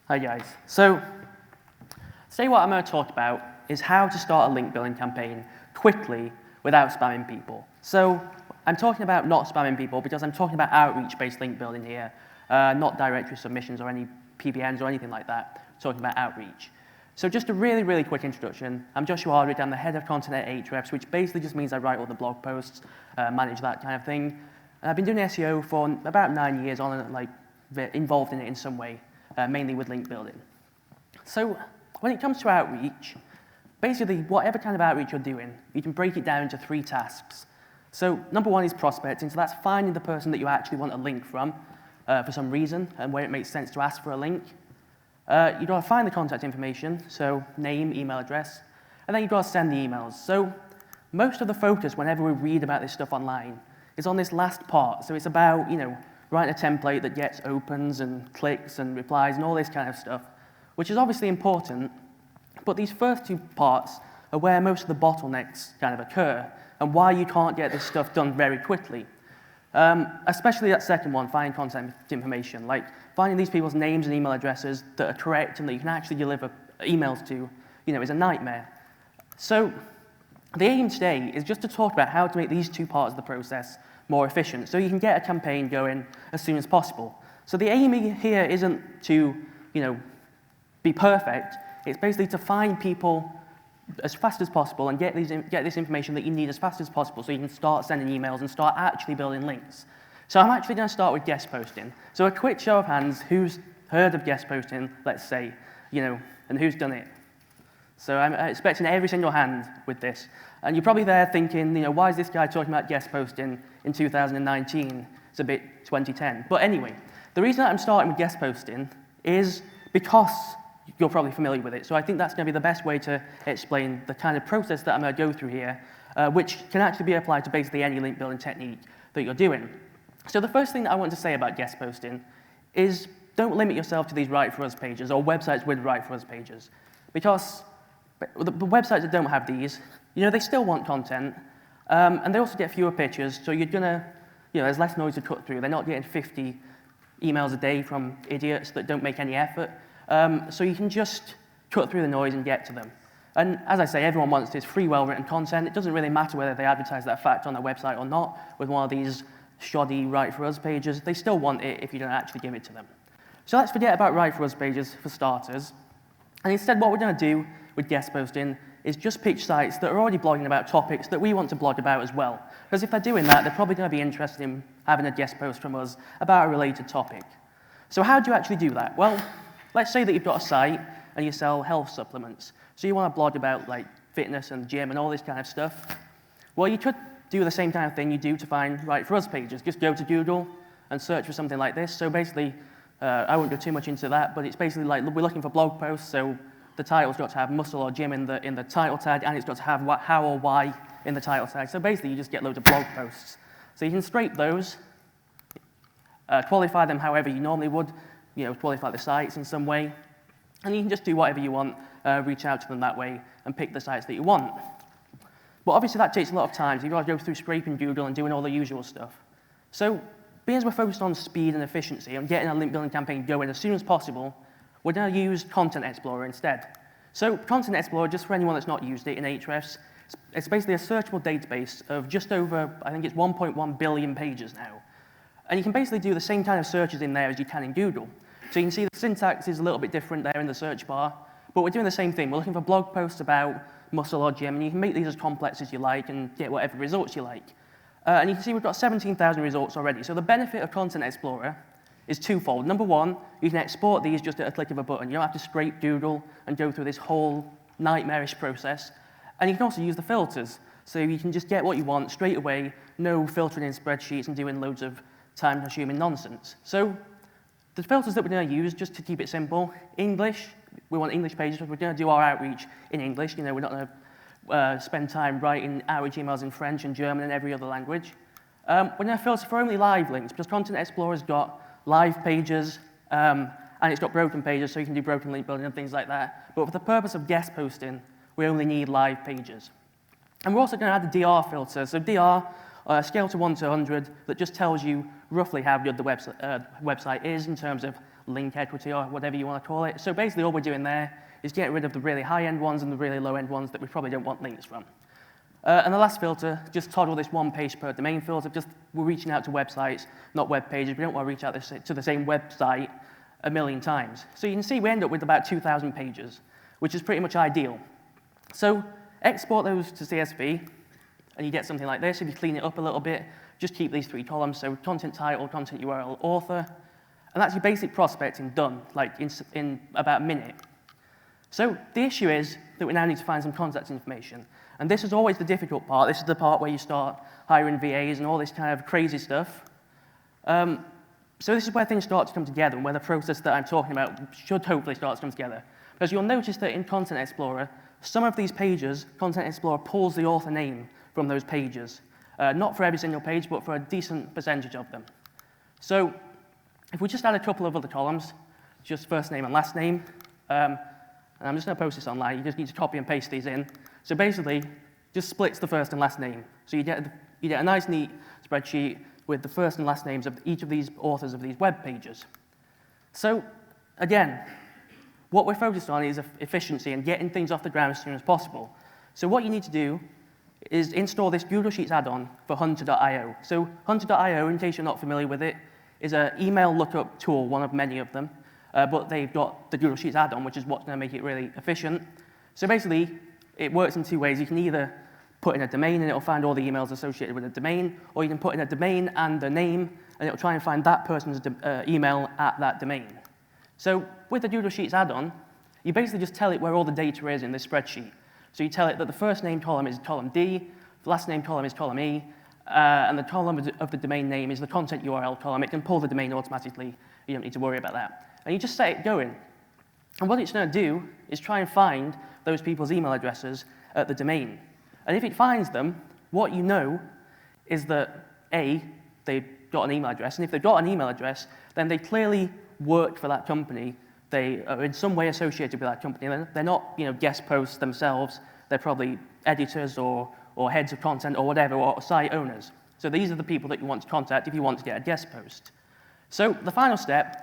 Hi guys. So today what I'm going to talk about is how to start a link building campaign quickly without spamming people. So I'm talking about not spamming people because I'm talking about outreach-based link building here, not directory submissions or any PBNs or anything like that. I'm talking about outreach. So just a really, really quick introduction. I'm Joshua Hardwick. I'm the head of content at Ahrefs, which basically just means I write all the blog posts, manage that kind of thing. And I've been doing SEO for about 9 years on and like involved in it in some way, mainly with link building. So when it comes to outreach, basically whatever kind of outreach you're doing, you can break it down into 3 tasks. So number 1 is prospecting, so that's finding the person that you actually want a link from for some reason and where it makes sense to ask for a link. You've got to find the contact information, so name, email address, and then you've got to send the emails. So most of the focus whenever we read about this stuff online is on this last part. So it's about, writing a template that gets opens and clicks and replies and all this kind of stuff, which is obviously important, but these first 2 parts are where most of the bottlenecks kind of occur and why you can't get this stuff done very quickly. Especially that second one, finding contact information, like finding these people's names and email addresses that are correct and that you can actually deliver emails to, is a nightmare. So the aim today is just to talk about how to make these 2 parts of the process more efficient so you can get a campaign going as soon as possible. So the aim here isn't to, be perfect. It's basically to find people as fast as possible and get this information that you need as fast as possible so you can start sending emails and start actually building links. So I'm actually going to start with guest posting. So a quick show of hands, who's heard of guest posting, let's say, and who's done it? So I'm expecting every single hand with this. And you're probably there thinking, why is this guy talking about guest posting in 2019? It's a bit 2010. But anyway, the reason that I'm starting with guest posting is because you're probably familiar with it. So I think that's going to be the best way to explain the kind of process that I'm going to go through here, which can actually be applied to basically any link building technique that you're doing. So the first thing that I want to say about guest posting is don't limit yourself to these Write For Us pages or websites with Write For Us pages. Because the websites that don't have these, they still want content, and they also get fewer pictures, so you're going to, there's less noise to cut through. They're not getting 50 emails a day from idiots that don't make any effort. So you can just cut through the noise and get to them. And as I say, everyone wants this free, well-written content. It doesn't really matter whether they advertise that fact on their website or not with one of these shoddy Write For Us pages. They still want it if you don't actually give it to them. So let's forget about Write For Us pages for starters. And instead, what we're going to do with guest posting is just pitch sites that are already blogging about topics that we want to blog about as well. Because if they're doing that, they're probably going to be interested in having a guest post from us about a related topic. So how do you actually do that? Well, let's say that you've got a site and you sell health supplements. So you want to blog about like fitness and gym and all this kind of stuff. Well, you could do the same kind of thing you do to find Write For Us pages. Just go to Google and search for something like this. So basically, I won't go too much into that, but it's basically like we're looking for blog posts, so the title's got to have muscle or gym in the title tag, and it's got to have how or why in the title tag. So basically, you just get loads of blog posts. So you can scrape those, qualify them however you normally would, qualify the sites in some way, and you can just do whatever you want, reach out to them that way, and pick the sites that you want. But obviously, that takes a lot of time, so you've got to go through scraping Google and doing all the usual stuff. So being as we're focused on speed and efficiency and getting a link building campaign going as soon as possible, we're going to use Content Explorer instead. So Content Explorer, just for anyone that's not used it in Ahrefs, it's basically a searchable database of just over, I think it's 1.1 billion pages now. And you can basically do the same kind of searches in there as you can in Google. So you can see the syntax is a little bit different there in the search bar, but we're doing the same thing. We're looking for blog posts about muscle or gym, and you can make these as complex as you like and get whatever results you like. And you can see we've got 17,000 results already. So the benefit of Content Explorer is twofold. Number 1, you can export these just at a click of a button. You don't have to scrape Google and go through this whole nightmarish process. And you can also use the filters. So you can just get what you want straight away, no filtering in spreadsheets and doing loads of time-consuming nonsense. So the filters that we're going to use, just to keep it simple, English, we want English pages, we're going to do our outreach in English. We're not going to spend time writing outreach emails in French and German and every other language. We're going to filter for only live links, because Content Explorer's got live pages, and it's got broken pages, so you can do broken link building and things like that. But for the purpose of guest posting, we only need live pages. And we're also going to add the DR filter. So DR, scale to 1 to 100, that just tells you roughly how good the website is in terms of link equity or whatever you want to call it. So basically all we're doing there is getting rid of the really high-end ones and the really low-end ones that we probably don't want links from. And the last filter, just toggle this one page per domain filter. We're reaching out to websites, not web pages. We don't want to reach out to the same website a million times. So you can see we end up with about 2,000 pages, which is pretty much ideal. So export those to CSV, and you get something like this. If you clean it up a little bit, just keep these 3 columns, so content title, content URL, author, and that's your basic prospecting done, like in about a minute. So the issue is that we now need to find some contact information. And this is always the difficult part. This is the part where you start hiring VAs and all this kind of crazy stuff. So this is where things start to come together and where the process that I'm talking about should hopefully start to come together. Because you'll notice that in Content Explorer, some of these pages, Content Explorer pulls the author name from those pages. Not for every single page, but for a decent percentage of them. So if we just add a couple of other columns, just first name and last name, and I'm just going to post this online. You just need to copy and paste these in. So basically, just splits the first and last name. So you get a nice, neat spreadsheet with the first and last names of each of these authors of these web pages. So again, what we're focused on is efficiency and getting things off the ground as soon as possible. So what you need to do is install this Google Sheets add-on for Hunter.io. So Hunter.io, in case you're not familiar with it, is an email lookup tool, one of many of them. But they've got the Google Sheets add-on, which is what's going to make it really efficient. So basically, it works in 2 ways. You can either put in a domain, and it'll find all the emails associated with a domain, or you can put in a domain and the name, and it'll try and find that person's email at that domain. So with the Google Sheets add-on, you basically just tell it where all the data is in this spreadsheet. So you tell it that the first name column is column D, the last name column is column E, and the column of the domain name is the content URL column. It can pull the domain automatically. You don't need to worry about that. And you just set it going. And what it's going to do is try and find those people's email addresses at the domain. And if it finds them, what you know is that, A, they've got an email address, and if they've got an email address, then they clearly worked for that company. They are in some way associated with that company. They're not guest posts themselves. They're probably editors or heads of content or whatever, or site owners. So these are the people that you want to contact if you want to get a guest post. So the final step,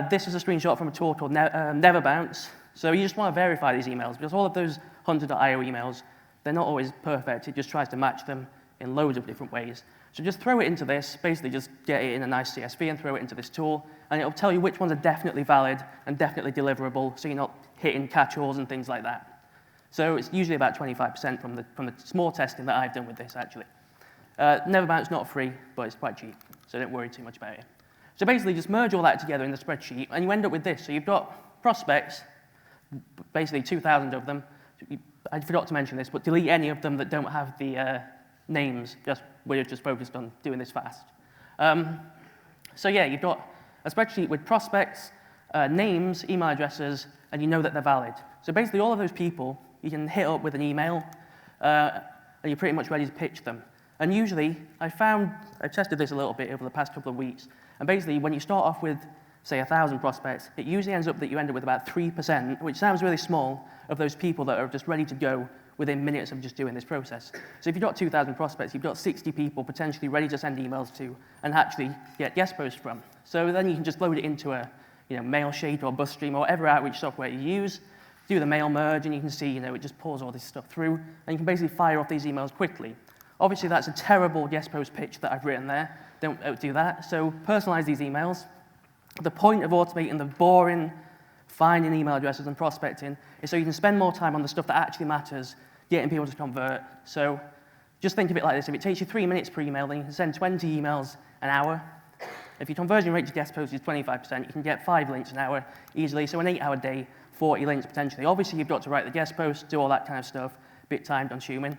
this is a screenshot from a tool called Neverbounce. So you just want to verify these emails, because all of those Hunter.io emails, they're not always perfect. It just tries to match them in loads of different ways. So just throw it into this, basically just get it in a nice CSV and throw it into this tool, and it'll tell you which ones are definitely valid and definitely deliverable, so you're not hitting catch-alls and things like that. So it's usually about 25% from the small testing that I've done with this, actually. Neverbounce not free, but it's quite cheap, so don't worry too much about it. So basically, just merge all that together in the spreadsheet, and you end up with this. So you've got prospects, basically 2,000 of them. I forgot to mention this, but delete any of them that don't have the names. We're just focused on doing this fast. So yeah, you've got a spreadsheet with prospects, names, email addresses, and you know that they're valid. So basically, all of those people, you can hit up with an email, and you're pretty much ready to pitch them. And usually, I've tested this a little bit over the past couple of weeks, and basically, when you start off with, say, 1,000 prospects, it usually ends up that you end up with about 3%, which sounds really small, of those people that are just ready to go within minutes of just doing this process. So if you've got 2,000 prospects, you've got 60 people potentially ready to send emails to and actually get guest posts from. So then you can just load it into a Mailshake or BuzzStream or whatever outreach software you use, do the mail merge, and you can see it just pulls all this stuff through, and you can basically fire off these emails quickly. Obviously, that's a terrible guest post pitch that I've written there. Don't do that. So personalize these emails. The point of automating the boring finding email addresses and prospecting is so you can spend more time on the stuff that actually matters, getting people to convert. So just think of it like this. If it takes you 3 minutes per email, then you can send 20 emails an hour. If your conversion rate to guest posts is 25%, you can get 5 links an hour easily. So an 8-hour day, 40 links potentially. Obviously, you've got to write the guest posts, do all that kind of stuff, bit time consuming.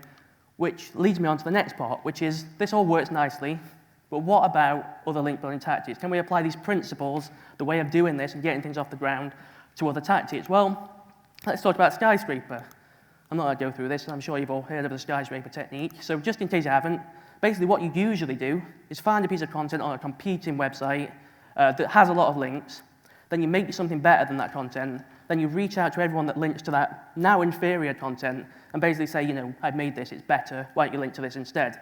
Which leads me on to the next part, which is this all works nicely, but what about other link building tactics? Can we apply these principles, the way of doing this and getting things off the ground, to other tactics? Well, let's talk about Skyscraper. I'm not going to go through this, and I'm sure you've all heard of the Skyscraper technique. So just in case you haven't, basically what you usually do is find a piece of content on a competing website that has a lot of links, then you make something better than that content, then you reach out to everyone that links to that now inferior content and basically say, I've made this, it's better, why don't you link to this instead?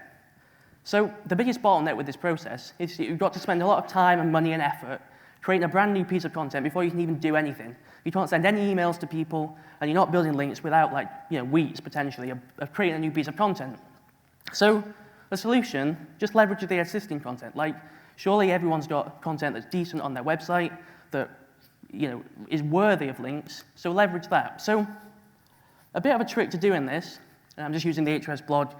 So the biggest bottleneck with this process is that you've got to spend a lot of time and money and effort creating a brand new piece of content before you can even do anything. You can't send any emails to people, and you're not building links without weeks, potentially, of creating a new piece of content. So the solution, just leverage the existing content. Surely everyone's got content that's decent on their website, that is worthy of links, so leverage that. So a bit of a trick to doing this, and I'm just using the Ahrefs blog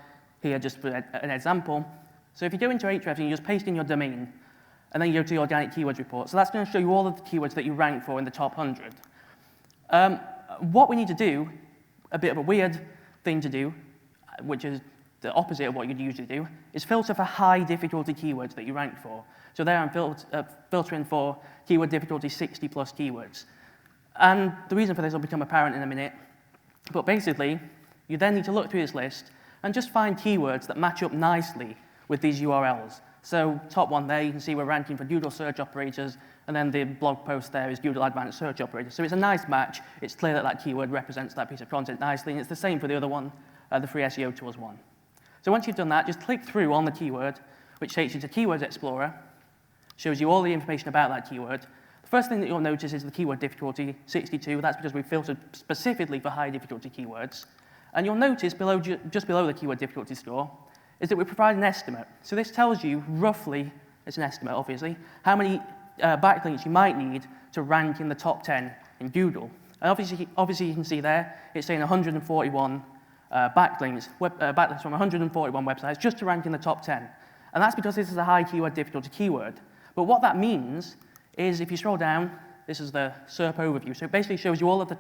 here just for an example. So if you go into Ahrefs and you just paste in your domain, and then you go to the organic keywords report, so that's going to show you all of the keywords that you rank for in the top 100. What we need to do, a bit of a weird thing to do, which is the opposite of what you'd usually do, is filter for high difficulty keywords that you rank for. So there I'm filtering for keyword difficulty 60 plus keywords. And the reason for this will become apparent in a minute, but basically, you then need to look through this list and just find keywords that match up nicely with these URLs. So top one there, you can see we're ranking for Google search operators, and then the blog post there is Google Advanced Search Operators. So it's a nice match. It's clear that that keyword represents that piece of content nicely, and it's the same for the other one, the free SEO tools one. So once you've done that, just click through on the keyword, which takes you to Keywords Explorer, shows you all the information about that keyword. The first thing that you'll notice is the keyword difficulty, 62. That's because we filtered specifically for high difficulty keywords. And you'll notice just below the keyword difficulty score is that we provide an estimate. So this tells you roughly, it's an estimate obviously, how many backlinks you might need to rank in the top 10 in Google. And obviously you can see there, it's saying 141 backlinks from 141 websites just to rank in the top 10. And that's because this is a high keyword difficulty keyword. But what that means is if you scroll down, this is the SERP overview. So it basically shows you all of the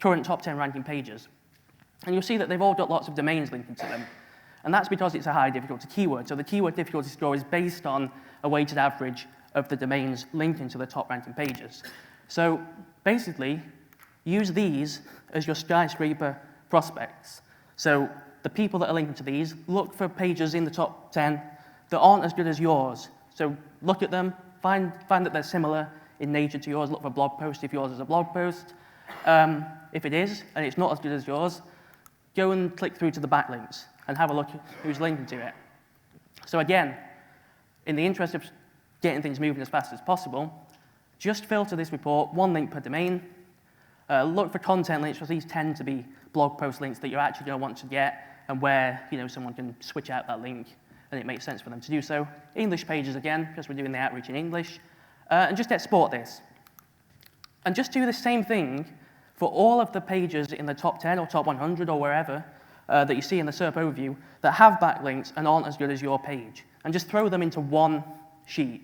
current top 10 ranking pages. And you'll see that they've all got lots of domains linking to them. And that's because it's a high difficulty keyword. So the keyword difficulty score is based on a weighted average of the domains linking to the top ranking pages. So basically, use these as your skyscraper prospects. So the people that are linking to these, look for pages in the top 10 that aren't as good as yours. So look at them, find that they're similar in nature to yours. Look for blog posts if yours is a blog post. If it is, and it's not as good as yours, go and click through to the backlinks and have a look at who's linking to it. So again, in the interest of getting things moving as fast as possible, just filter this report, one link per domain. Look for content links, because these tend to be blog post links that you're actually going to want to get, and where someone can switch out that link, and it makes sense for them to do so. English pages again, because we're doing the outreach in English. And just export this. And just do the same thing for all of the pages in the top 10 or top 100 or wherever that you see in the SERP overview that have backlinks and aren't as good as your page. And just throw them into one sheet.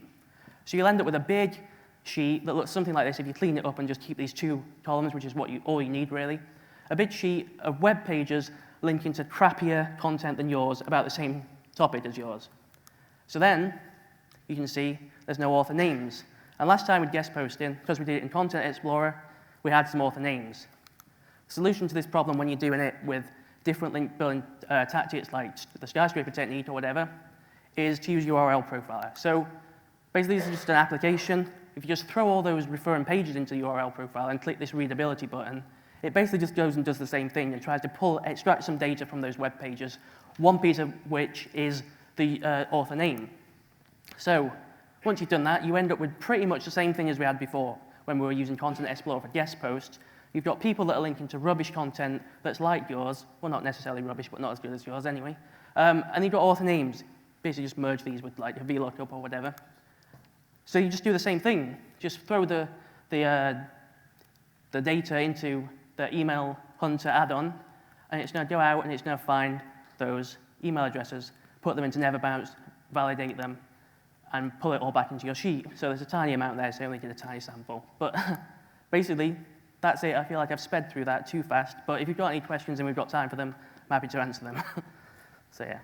So you'll end up with a big sheet that looks something like this if you clean it up and just keep these two columns, which is all you need, really. A big sheet of web pages linking to crappier content than yours about the same topic as yours. So then, you can see there's no author names. And last time with guest posting, because we did it in Content Explorer, we had some author names. The solution to this problem when you're doing it with different link building tactics like the Skyscraper Technique or whatever is to use URL Profiler. So basically this is just an application. If you just throw all those referring pages into the URL Profiler and click this readability button, it basically just goes and does the same thing and tries to extract some data from those web pages, one piece of which is the author name. So once you've done that, you end up with pretty much the same thing as we had before when we were using Content Explorer for guest posts. You've got people that are linking to rubbish content that's like yours, well, not necessarily rubbish, but not as good as yours anyway. And you've got author names. Basically just merge these with like a VLOOKUP or whatever. So you just do the same thing. Just throw the data into the email hunter add-on, and it's going to go out and it's going to find those email addresses, put them into Neverbounce, validate them, and pull it all back into your sheet. So there's a tiny amount there, so you only get a tiny sample. But basically, that's it. I feel like I've sped through that too fast. But if you've got any questions and we've got time for them, I'm happy to answer them. So yeah.